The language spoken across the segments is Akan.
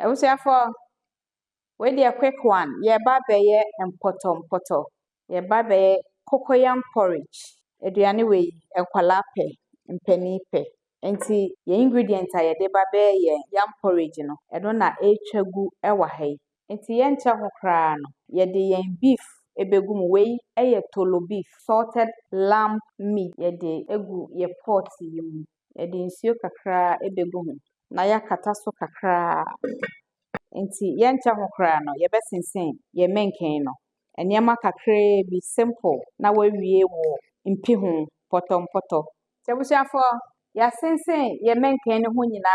Ebusuafo, we dey a quick one. Ye ba beye mpoto. Ye ba beye cocoyam porridge. Aduane we enkwala pe, mpani pe. Enti ye ingredient a ye de ba beye yam porridge no. Eno na etwagu ewa ha yi. Enti ye nche ho kra no, ye de yen beef ebegu mu we eye tolo beef, salted lamb meat. Ye de egu ye pot yi mu. Ye de nsuo kakra ebegu mu. Na ya kata so kakra. Enti yencha ho kra no yebesensen ye menken no enema kakra bi simple na wawie wo mpi ho poto. Sebusiafo ya sensen ye menken no ho nyina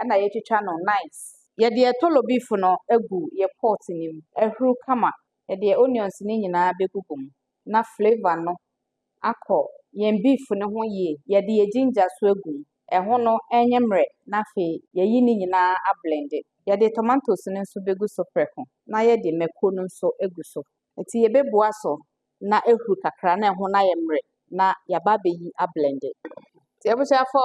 na ye twetwa no nice. Ye de tolo beef no egu ye pot nim ehuru kama. Ye de onions ni nyina begugum na flavor no akọ ye beef no ho ye de ye ginger so egu eho no enyemre na fe ye yi ni nyina a blend. Yade tomatoes no nso begu so preko na yade meko no nso egu so. Enti ye beboa so na ehuru kakra na eho na yemre na yaba beyi a blend. Ti ebusuafo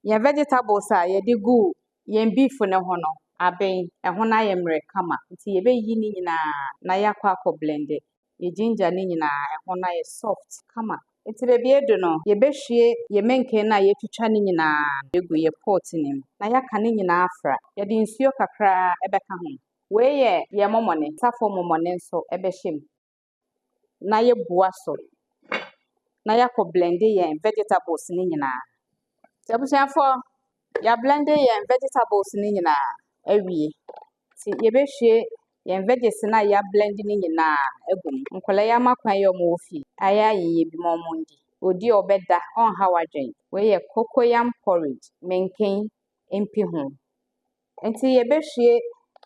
ye vegetables a yade gu ye beef no ho no aben eho na yemre kama. Enti ye beyi ni nyina na yakwa akọ blend. Ye ginger ni nyina eho na ye soft kama. Enti bebi edu no ye behwie ye menken na ye twitwa ni nyina egu ye pot nim na yaka ni nyina afra ye de nsuo kakra ebeka ho we ye momone safo momone nso ebehye na ye bua so na yakọ blend ye vegetables ni nyina sebusiafo ya blend ye vegetables ni nyina awie ti ye behwie ye veggies na ya blend ni nyina egum nkola ya makwan ye omo ofi aya ye bi momondi odi obeda on hawadwen we ye cocoyam porridge menken mpi ho. Enti ye behwie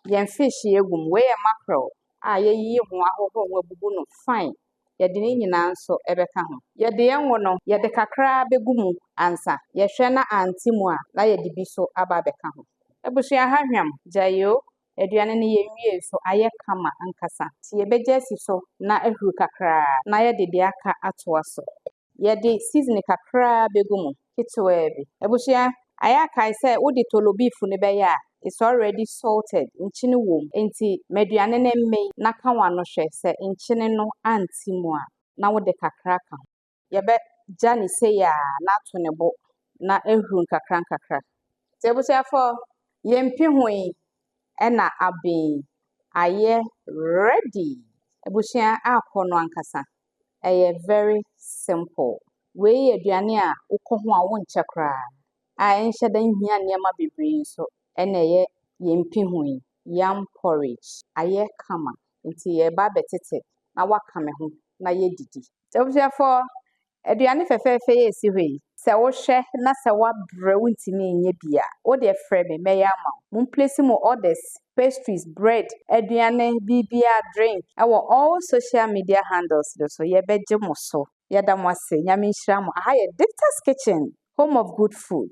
ye fish egum we ye mackerel a ye yi ho ahoho ho abubu no fine ye de ni nyina nso ebeka ho ye de yenwo no ye de kakra begumu ansa ye hwe na antimu a na ye de bi so aba beka ho. Ebusua hahwam jayo aduane ne ye wie so aye kama ankasa ti ye beja si so na ehuru kakra na ye de aka atoa so ye de season kakra begumu kitwe bi. Ebusua aya kai say wo de tolo beef ne be ya it's already salted nchini wom enti meduane ne mmei na kanwa no hwe se nchini no antimu a na wo de kakra ka ye be jani say ya na to ne bo na ehuru kakra sebusiafo ye mpi hoyi ena aben aye ready. Ebusua akono ankasa eye very simple we ye aduane a ukoho a wo nche kra a enhye dan hia niam bebre nso ena ye mpi hoyi yam porridge aye kama nti ye ba betete na waka me ho na ye didi. Sebusiafo aduane fefefe ye si hwe se wo hwe na se wa bre wuntimi nye bia wo de frɛ me meya ma mo place mo orders pastries bread aduane bibia drink awo all social media handles so ye beje mo so ye da mo ase nyame nhira mo aha ye Dictas kitchen home of good food.